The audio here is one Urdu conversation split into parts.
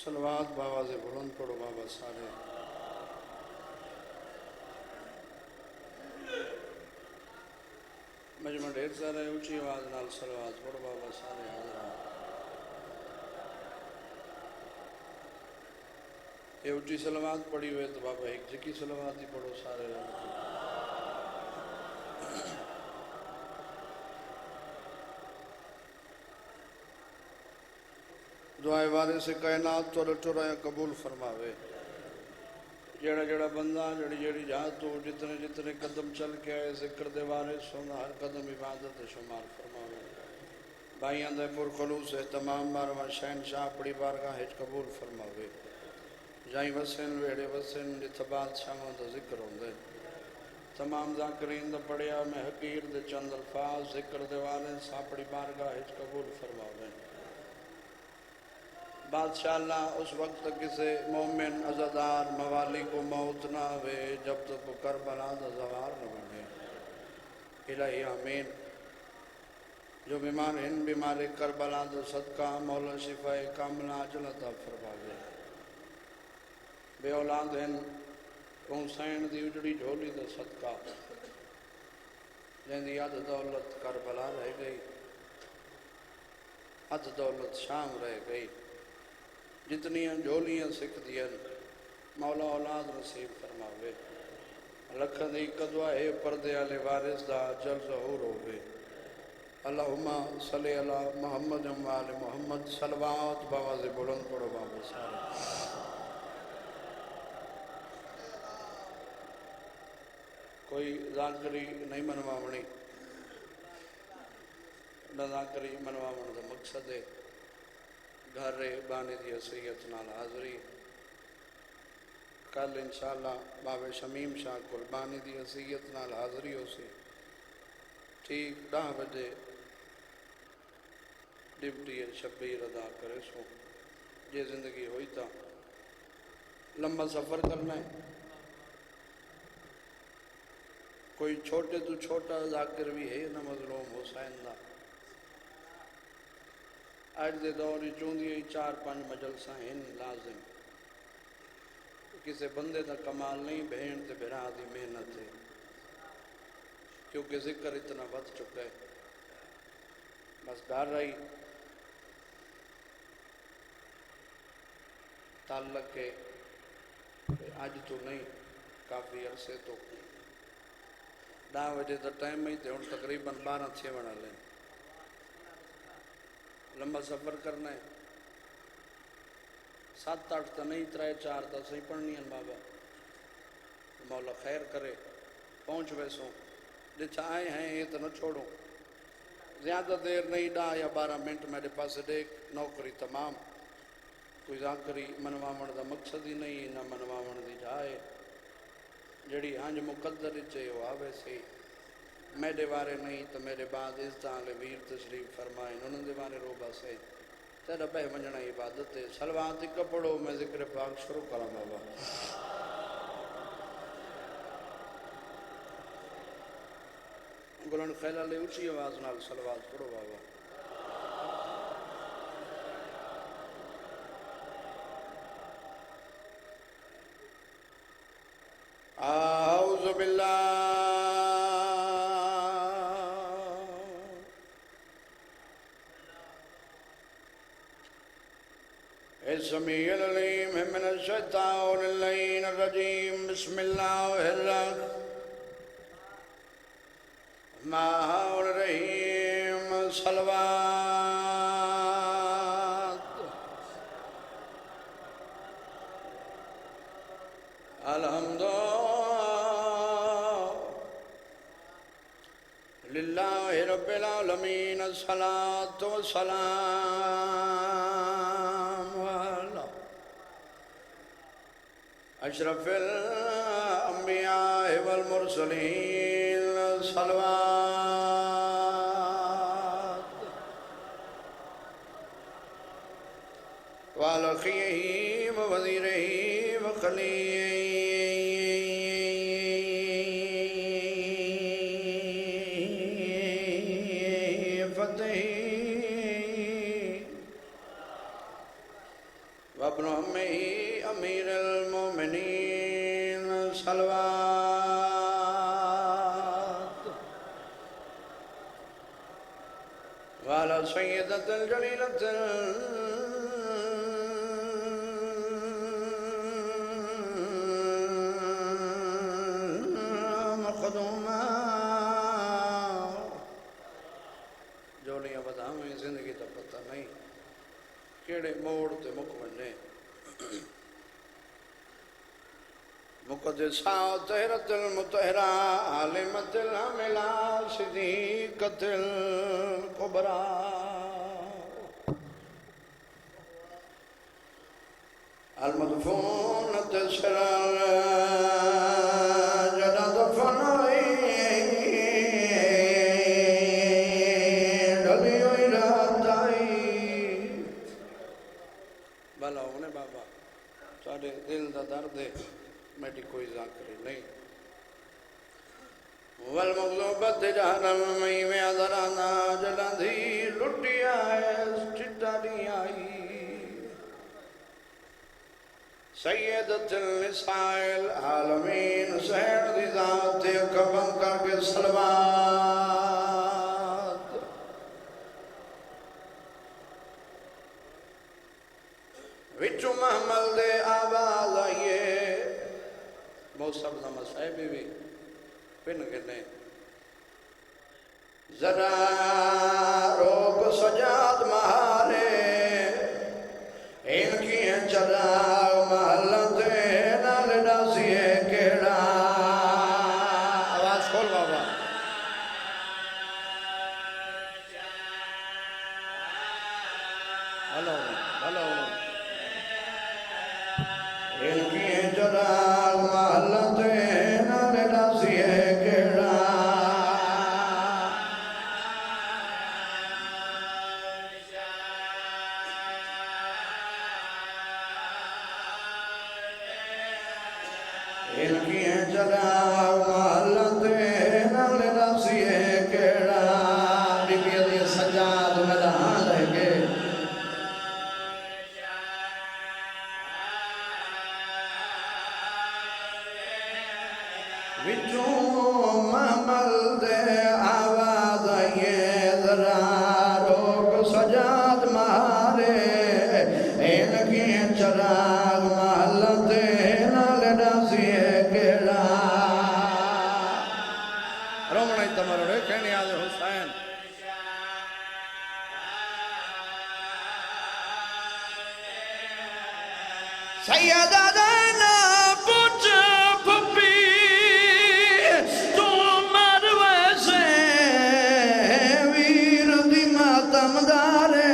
صلوات بابا سے بلند پڑھو بابا سارے. مجمع ڈھیر سارے اونچی آواز نال صلوات پڑھو بابا سارے حضرات. یہ اونچی صلوات پڑھی ہوئے تو بابا ایک جکی صلوات ہی پڑھو سارے رب کی. دعائے وارث کائنات تو ٹرائے قبول فرماوے. جڑا جڑا بندہ جڑی جڑی جہاں تو جتنے جتنے قدم چل کے آئے ذکر دے وارث ہونا ہر قدم عبادت شمار فرماوے. بھائیاں دے پر خلوص تمام بارواں شہنشاہ اپنی بارگاہ ہچ قبول فرماوے. جائیں وسن ویڑے وسن جتھا بادشاہاں دا ذکر ہوندے. تمام ذاکرین دا پڑھیا میں حقیر دے چند الفاظ ذکر دے وارث اپنی بارگاہ ہچ قبول فرماوے. بادشاہ اللہ اس وقت تک کسے مومن عزادار موالی کو موت نہ ہوئے جب تک وہ کربلا دا زوار نہ بنے. الہی آمین. جو بیمار ہیں بیمار کربلا دا صدقہ مولا شفا کاملہ عاجل عطا فرماوے. بے اولاد ہیں حسین دی اجڑی جھولی دا صدقہ جن دی اد دولت کربلا رہ گئی اد دولت شام رہ گئی. جتنیاں جھولیاں سکھ دیاں مولا اولاد نصیب فرماوے. لکھ دی قدوہ ہے پردے علی وارث دا جل ظہور ہوئے. اللہم صلی علی محمد و آل محمد. صلوات بآواز بلند پڑھو بابا سارے. کوئی ذاکری نہیں منواونی نہ ذاکری منواون دا مقصد ہے گھر بانی دی حیثیت نال حاضری. کل انشاءاللہ بابے شمیم شاہ قربانی دی حیثیت نال حاضری ہو سی. ٹھیک 10 بجے ڈپٹی شبیر ادا کرے سو. یہ زندگی ہوئی تا لمبا سفر کرنا ہے. کوئی چھوٹے تو چھوٹا ذاکر بھی ہے نہ مظلوم حسین دا. آج دے دور چوندی 4-5 مجلسہ ہیں لازم. کسے بندے دا کمال نہیں بہن تے بھرا دی محنت ہے کیونکہ ذکر اتنا بڑھ چکا ہے. بس گھر رہی تعلق ہے آج تو نہیں کافی عرصے تو 10 بجے دا ٹائم ہی تے ہن تقریباً 12-6 بنا لیں. لمبا سفر کرنا ہے 7-8 تا نہیں 3-4 تا صحیح پڑھنی ہیں بابا. مولا خیر کرے پہنچ ویسوں جتھا آئے ہیں یہ تو نہ چھوڑو. زیادہ دیر نہیں 10 یا 12 منٹ میرے پاس دیکھ نوکری تمام. کوئی ذاکری منواون دا مقصد ہی نہیں نہ منواون دی جائے. جڑی ہنج مقدر چے وہ آوے سی. میرے بارے نہیں تو میرے بعد اس طرح ویر تشریف فرمائیں انہوں نے بارے رو بس ہے تیرا بہ منجنا عبادت ہے. صلوات کا پڑھو میں ذکر پاک شروع کرا بابا. بلند خیلہ لے اونچی آواز نال صلوات پڑھو بابا. اعوذ باللہ السمیع العلیم من الشیطان اللعین الرجیم. بسم اللہ الرحمن الرحیم. صلوات الحمد للہ رب العالمین. الصلاة والسلام علی اشرف الانبیاء والمرسلین. صلوات وعلی اخیہ ووزیرہ وخلیفتہ ابن عمہ امیر المومنین صلوات وعلى سيدة الجليلة المقدومة جولیاں بتا ہمیں زندگی تا پتہ نہیں کیڑے موڑ تے مکمنے مقدسہ طہرت المطہرہ عالمت العاملہ صدیقت الکبریٰ المدفونة سرر جدد فنوی ڈلیو ارادائی بھلا ہونے بابا ساڑھے دل دا درد ہے میری کوئی ذاکری نہیں والمغلوبت جہنم میں ادرانا جلندھی لٹی آئے چٹاری آئی سیدت النساء العالمین سہر دی ذات کبن کر کے صلوات وچو محمل دے آواز آئیے موسم نمہ صاحبی بھی پن گنے ذرا روک سجاد مہارے ان کی چلا محلت نال ڈاسیے کیڑا آواز کھول بابا ہلو ہلو ان کی چلا محلت نال ڈاسیے کیڑا ان کی چلا محلت نال ڈاسیے کیڑا بی بی دی سجاد مدان لگے وچوں محمل دے آواز آئیے ذرا روک سجاد مہارے ان کی چراغ محلت نال ڈاسیے کیڑا رومنائی تمہارو رے کہنی آدھے حسین سیدہ دینا پوچھ پھپی تو مروے سے ویر دی ماتم دارے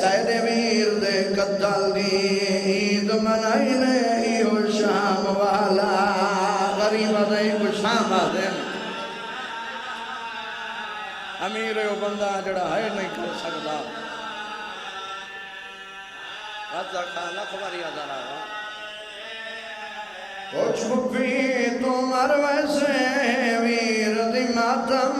تیرے ویر دے قتل دی عید منائی نے ایو شام والا غریب دے کو شام آدھیں امیر او بندہ جڑا ہے نہیں کر سکتا رضا خان اخباری آدھا رہا کچھ پھپی تو مروے سے ویر دی ماتم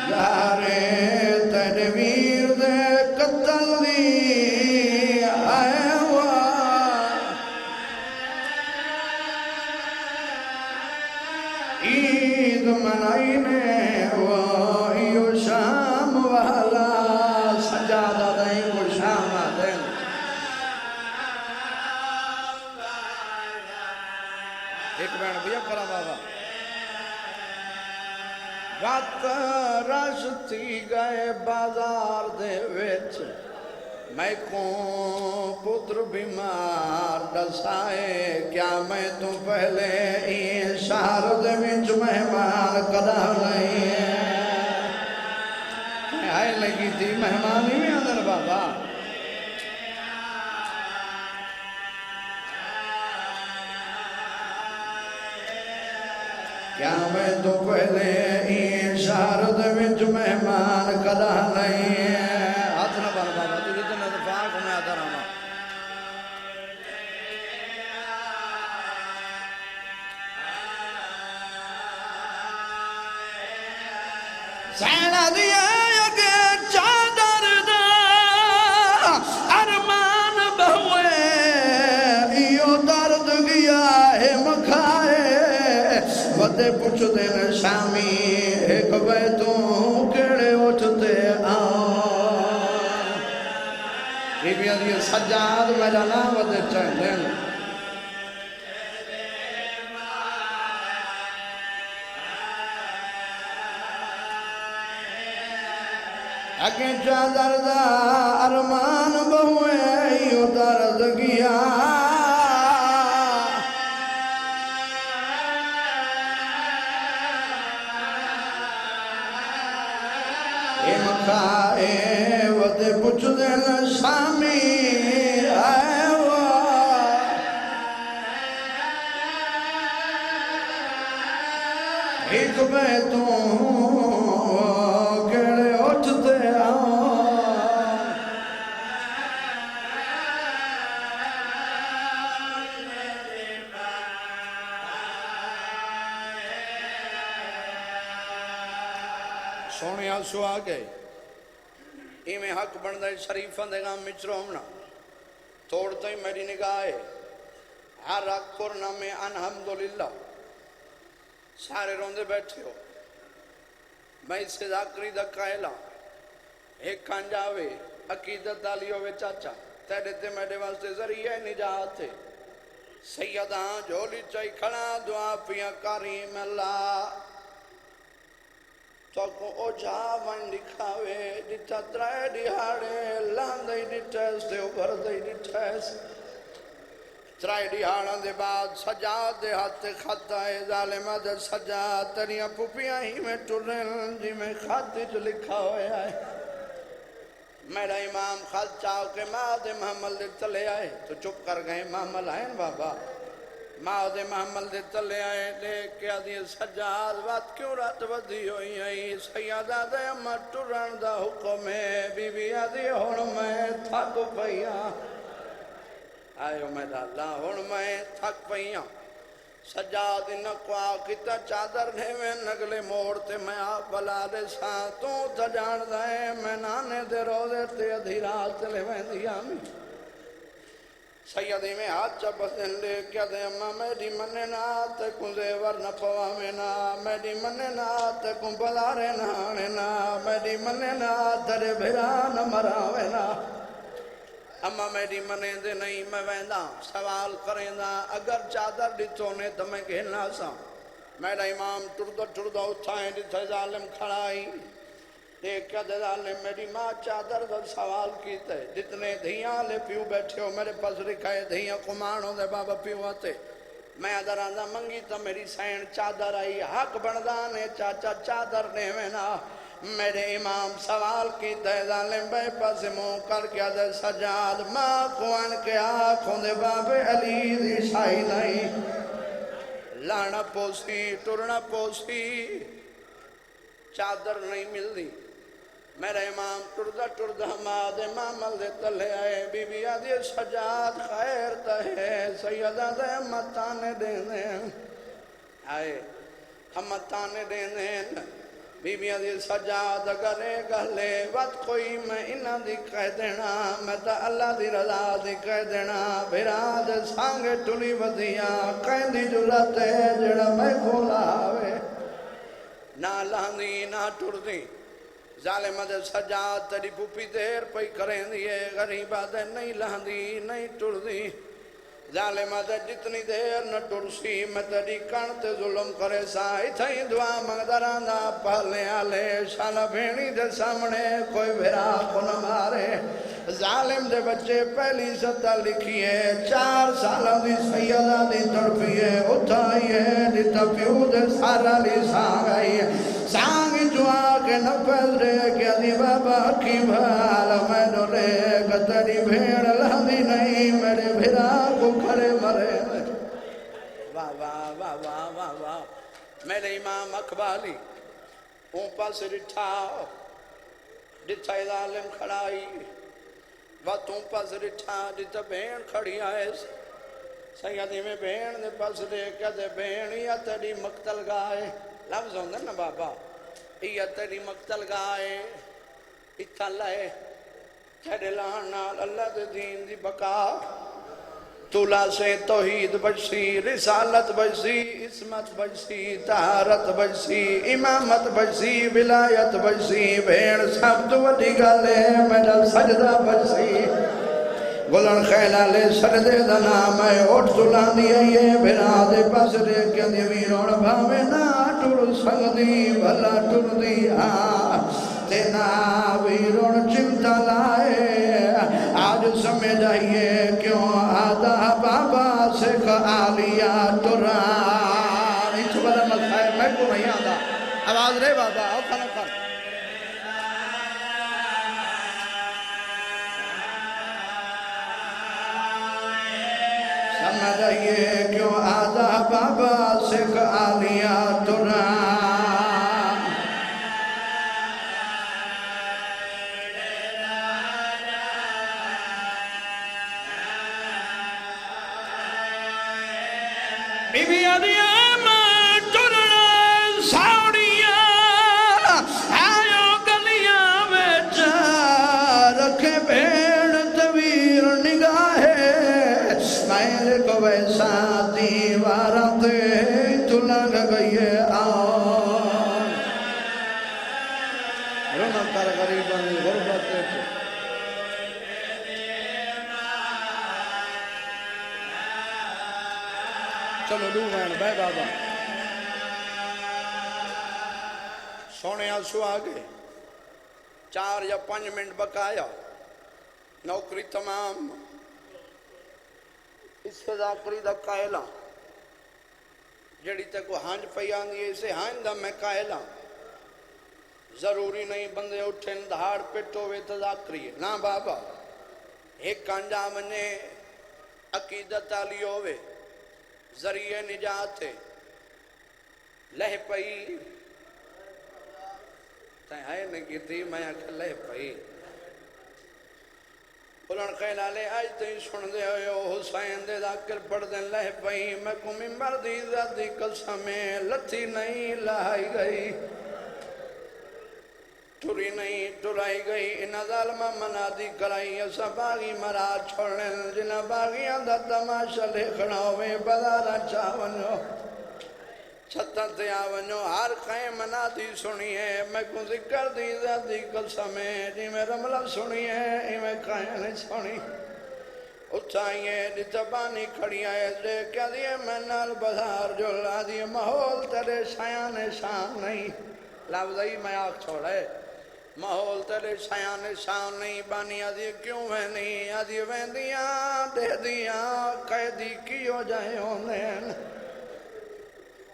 یارے تیرے ویر دے قتل دی آئے ہوا عید منائی نے وہ ایو شام والا سجادہ دیں کو شام دیں ایک بین بیا کرا بابا رات رشتی گئے بازار دے وچ میں کون پتر بیمار دسائے کیا میں تو پہلے این شہر دے وچ مہمان کدا نہیں آئے لگی تھی مہمان ہی میں اندر بابا کیا میں تو پہلے این شہر دے وچ مہمان کدا نہیں ہاتھ نہ بن بابا تو جتنے دفاع کو میں آتا رہا سینا دیا اگے چادر دا ارمان بہوے ایو درد گیا ہے مکھائے ودے پچھ دن شامی ایک بیتوں کڑے اٹھتے بی بی علی سجاد میرا نام ودے چاہتے اگے چادر دا ارمان بہوے ایو درد گیا اے مکھائے ودے پچھ دن شامی آئے ایک بیتوں کڑے اٹھتے سونے آنسو آ گئے ایمیں حق بندہ شریفہ دے گا مچرو ہمنا توڑتا ہی میری نگاہ ہے ہر حق کرنا میں الحمدللہ سارے روندے بیٹھے ہو میں اس سے ذاکری دا قائلہ ایک کانجاوے عقیدت دالی ہوئے چاچا تیرے تے میرے واسطے ذریعہ نجات ہے سیدہ جھولی چاہی کھڑا دعا پیا کریم اللہ تو کو او جاوان دکھاوے ڈٹا ترائے ڈیہاڑے لاندائی ڈٹیس تے اوپر دائی ڈٹیس ترائے ڈیہاڑاں دے بعد سجاد دے ہاتھ خطہ ہے ظالمہ دے سجاد تریاں پوپیاں ہی میں ٹرن جی میں خطی جو لکھا ہویا ہے میرا امام خط چاہو کہ ماں دے محمل دے تلے آئے تو چپ کر گئے محمل آئے بابا ماں دے محمل دے تلے آئے لے کیا دیئے سجاد بات کیوں رات بدھی ہوئی آئی سیادہ دے امہ ٹرن دا حکم ہے بی بی آدھی ہون میں تھک پئیا آئے میرا اللہ ہون میں تھک پئیا سجاد نکوا کتا چادر نے میں نگلے موڑتے میں آپ بلا دے ساتوں تا جان دائیں میں نانے دے روزے تے ادھی رات لے میں دیا میں سیدی میں ہاتھ چپسن لے کیا دے اممہ میڈی مننے نات کن زیور نہ پوا میں نا میڈی مننے نات کن بلارے نانے نا میڈی مننے نات ترے بھرا نہ مراوے نا اممہ میڈی مننے دے نہیں میں ویندہ سوال کریں دا اگر چادر ڈٹھونے تو میں کہنا سا میرا امام ٹردہ اٹھائیں ڈٹھے ظالم کھڑائی دیکھ کیا دے ظالم میری ماں چادر دا سوال کیتے جتنے دھیاں لے پیو بیٹھے ہو میرے پاس رکھائے دھیاں کمانوں دے بابا پیو آتے میں ادھر آندہ منگی تو میری سین چادر آئی حق بندانے چاچا چادر نے وینا میرے امام سوال کی تے ظالم بے پاس موں کر کیا دے سجاد ماں کوان کے آنکھوں دے باب علی دی شاہی نہیں لانا پوسی ٹرنا پوسی چادر نہیں مل دی میرے امام ٹردہ ماں دے مامل دے تلے آئے بی بی آدھی سجاد خیر تہے سیدہ دے متانے دینے آئے ہم متانے دینے بی بی آدھی سجاد گلے گلے وقت کوئی میں انہ دی کہہ دینا میں تا اللہ دی رضا دی کہہ دینا بھراد سانگے ٹلی ودیاں کہیں دی جلتے جڑا میں کھولا ہوئے نہ لاندی نہ ٹردی ظالمہ دے سجاد تری پوپی دیر پئی کریں دیئے غریبہ دے نہیں لاندی نہیں ٹردی ظالمہ دے جتنی دیر نہ ٹرسی میں تری کانتے ظلم کرے سائی تھائی دعا مقدران دا پہلے آلے شالا بھینی دے سامنے کوئی بھیرا کو نہ مارے ظالم دے بچے پہلی سطح لکھیے 4 سالہ دی سیدہ دی تڑپیے اٹھائیے دی تپیو دے سارا لی سانگ آئیے سانگی جو آکے نہ پہل رے کیا دی بابا کی بھالا میں نو رے گتری بھیڑ لہدی نہیں میرے بھیرا کو کھڑے مرے واہ واہ واہ واہ واہ واہ میرے امام اقبالی اوپا سے رٹھا ظالم کھڑائی وقت اوپا سے رٹھا جتا بھیڑ کھڑی آئے سیدی میں بھیڑ دے پاس دے کیا دے بھیڑ یا تیری مقتل گائے لفظ ہوندے نا بابا یہ تیری مقتل گائے اتھا لائے تیرے لان نال اللہ دے دین دی بقا تولا سے توحید بچسی رسالت بچسی عصمت بچسی طہارت بچسی امامت بچسی ولایت بچسی بھیڑ سب تو وڈی گالے میرا سجدہ بچسی گلن خیلہ لے سردے دا نام ہے اوٹ تلان دیا یہ بھیرا دے پاس رے کیا دی ویرون بھاوے نا ٹر سنگ دی بھلا ٹر دی تینا ویرون چمتا لائے آج سمجھ آئیے کیوں آدھا بابا سکھ آلیا تران اس بڑا مسائل میں کو نہیں آدھا آواز رہے بابا آؤ کھانا کھانا سمجھ آئیے کیوں آدھا بابا سکھ آلیا تران بی بی آدھیا میں ٹرنا ساڑیا آیو گلیاں ویچ رکھے بھیڑ تویر نگاہے میں کو ویسا دیوارا دے تو لگ گئی آن رونا کر غریبانی غربت ہے چلو دو وین بے بابا سونے آنسو آگے 4 یا 5 منٹ بقایا نوکری تمام اس سے ذاکری دا قائلہ جڑی تے کو ہانج پیان دیئے اسے ہانج دا میں قائلہ ضروری نہیں بندے اٹھیں دھاڑ پٹو وے تذاکری نا بابا ایک کانجا منے عقیدت آلی ہوئے ذریعہ نجات لہ پئی تائیں آئے نے کی تھی میں آکھا لہ پئی بلن خیلالے آج تھی سن دے ہوئے حسین دے ذاکر پڑھ دیں لہ پئی میں کو ممبر دی ذاتی قسمیں لتھی نہیں لائی گئی ٹوری نہیں ٹرائی گئی انہا ظالمہ منادی کرائی اسا باغی مرا چھوڑنے جنہ باغیاں دا تماشا لے کھڑاوے بدارا چاونو چھتا تیاونو ہر قائم منادی سنی ہے میں کو ذکر دی ذاتی قسمیں جی میں رملہ سنی ہے میں قائم سنی اٹھائیے جتبانی کھڑی آئے دے کیا دیئے میں نال بازار جو لا دیئے ماحول تیرے شایان شان نہیں لفظی میں آگ چھوڑے ماحول تیرے شایان شان نہیں بانی آدھی کیوں ہے نہیں آدھی ویندیاں دے دیاں قیدی کیوں جائے ہونے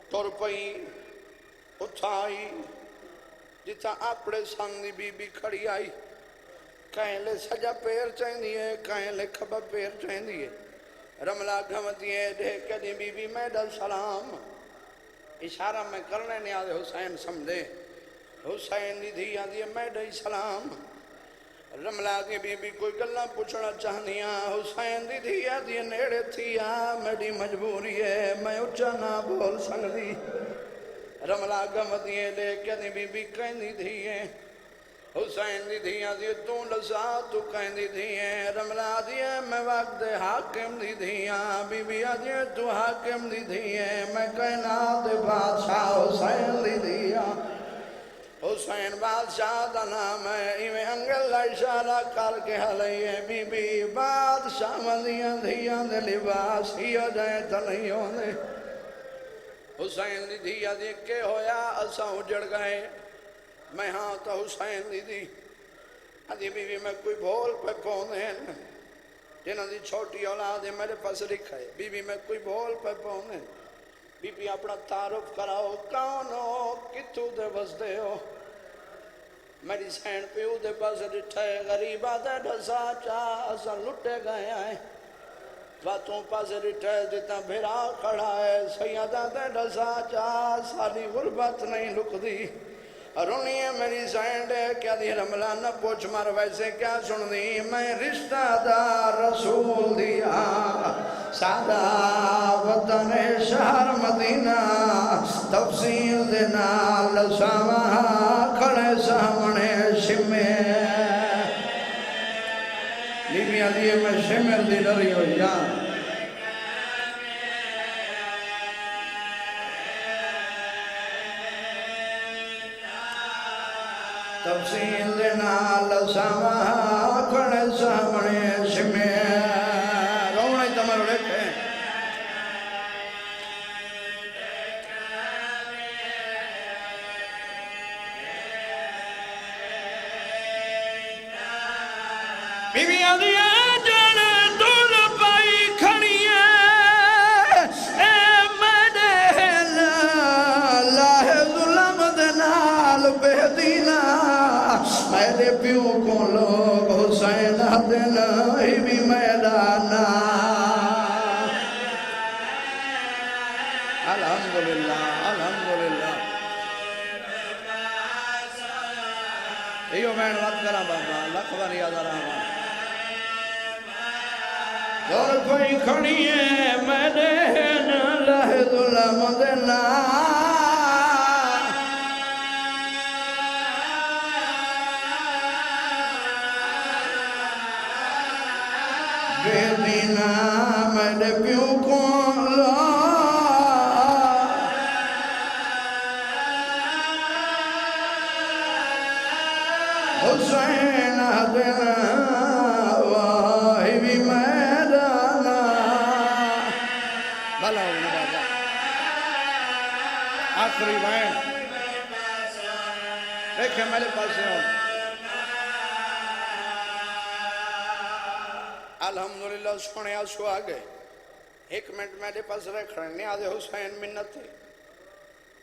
تور پئی اٹھائی جتا اپڑے سامنے بی بی کھڑی آئی کہیں لے سجا پیر چاہیں دیئے کہیں لے کھبا پیر چاہیں دیئے رملہ گھمتیے دے کہ دی بی بی میں دل سلام اشارہ میں کرنے نہیں آدھے حسین سمجھے حسین دی دھی آدھی میں دل سلام رملہ دی بی بی کوئی گلہ پوچھنا چاہنیاں حسین دی دھی آدھی نیڑے تھی میری مجبوری ہے میں اچھا نہ بول سکتی رملہ گھمتیے دے کہ دی بی بی کہیں دی دھی ہے حسین دی دھی آدھی تو لسا تو کہیں دی دھی ہے رملہ آدھی میں وقت حاکم دی دھی بی بی آدھی تو حاکم دی دھی ہے میں کہنا دے بادشاہ حسین دی دھی حسین بادشاہ دا نام ہے ایویں انگل اشارہ کر کے حلیے بی بی بادشاہ مدیاں دھیاں دے لباس ہی ہو جائے تا نہیں ہونے حسین دی دھی آدھی کہ ہویا اساں اجڑ گئے میں ہاں تا حسین دی دی آدھی بی بی میں کوئی بھول پہ پونے جنہ دی چھوٹی اولاد ہے میرے پاس لکھا ہے بی بی میں کوئی بھول پہ پونے بی بی اپنا تعارف کراؤ کون ہو کتو دے بسدے ہو میری سین پیو دے پاس ڈٹھے غریبہ دے ڈھسا چاہ اسا لٹے گئے آئے باتوں پاس ڈٹھے جتا بھیرا کھڑا ہے سیدہ دے ڈھسا چاہ ساری غربت نہیں لک دی رونی ہے میری سین دے کیا دی رملہ نہ پوچھ مار ویسے کیا سن دی میں رشتہ دار رسول دیا سادہ وطن شہر مدینہ تفصیل دینا لسامہ آئیے میں شمر دی ڈری ہو یا تفصیل نال ساماں کھڑے سامنے شمر رونے تمہارو لکھے بی بی آدھیا جن دل پائی کھڑی ہے اے میرے لاہ ظلم دنال بہدینا میرے پیو کو لوگ حسین دن ہی بھی میدانا الحمدللہ الحمدللہ ایو میں وقت کرا بابا لکھ باری آدھا رہا دور کوئی کھڑی ہے میرے لاہ ظلم دنال بہدینا میرے پیو کو حسین دن واہی بھی میدانا بھلا ہوگا بابا آخری وائن دیکھیں میرے پاس ہوں الحمدللہ سونے آسو آگئے ایک منٹ میرے پاس رکھنے نیاز حسین منت تھی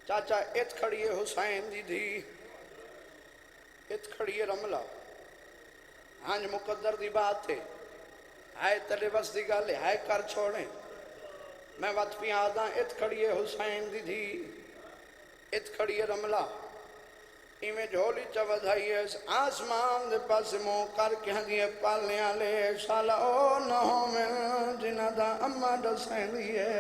چاچا ات کھڑی ہے حسین دی دھی ات کھڑی ہے رملہ ہانج مقدر دی بات ہے آئے تلے بس دی گالے آئے کر چھوڑیں میں وقت پی آدھا ات کھڑی ہے حسین دی دھی ات کھڑی ہے رملہ میں جھولی چودھائی ہے آسمان دے پاس مو کر کے ہنگیے پالنے آلے شالا او نہو میں جنہ دا اما ڈسین دیئے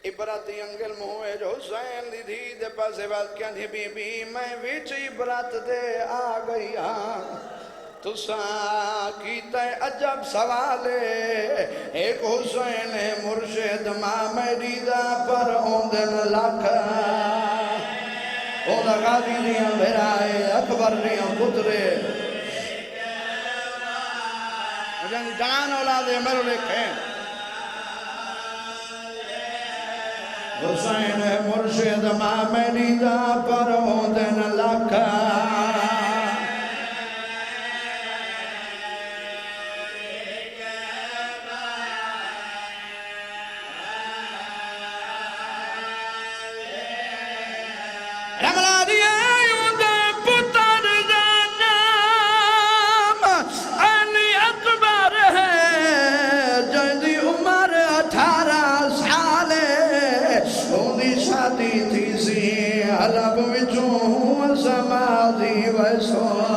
عبراتی انگل موئے جو حسین دی دھی دے پاسے بات کیا دی بی بی میں ویچ عبرات دے آ گئی تسا کیتا ہے عجب سوالے ایک حسین مرشد ماں میری دا پر اوندن لکھا اولا غازی دیاں بھرائے اکبر دیاں پترے جان اولادے میرے لکھیں حسین مرشد ماں میری دا پر اوندن لکھا رملہ دیا یوندہ پتر دا نام علی اکبر ہے جندی عمر 18 سالے ہوندی شادی تھی سی حلب وچوں سمادی ویسو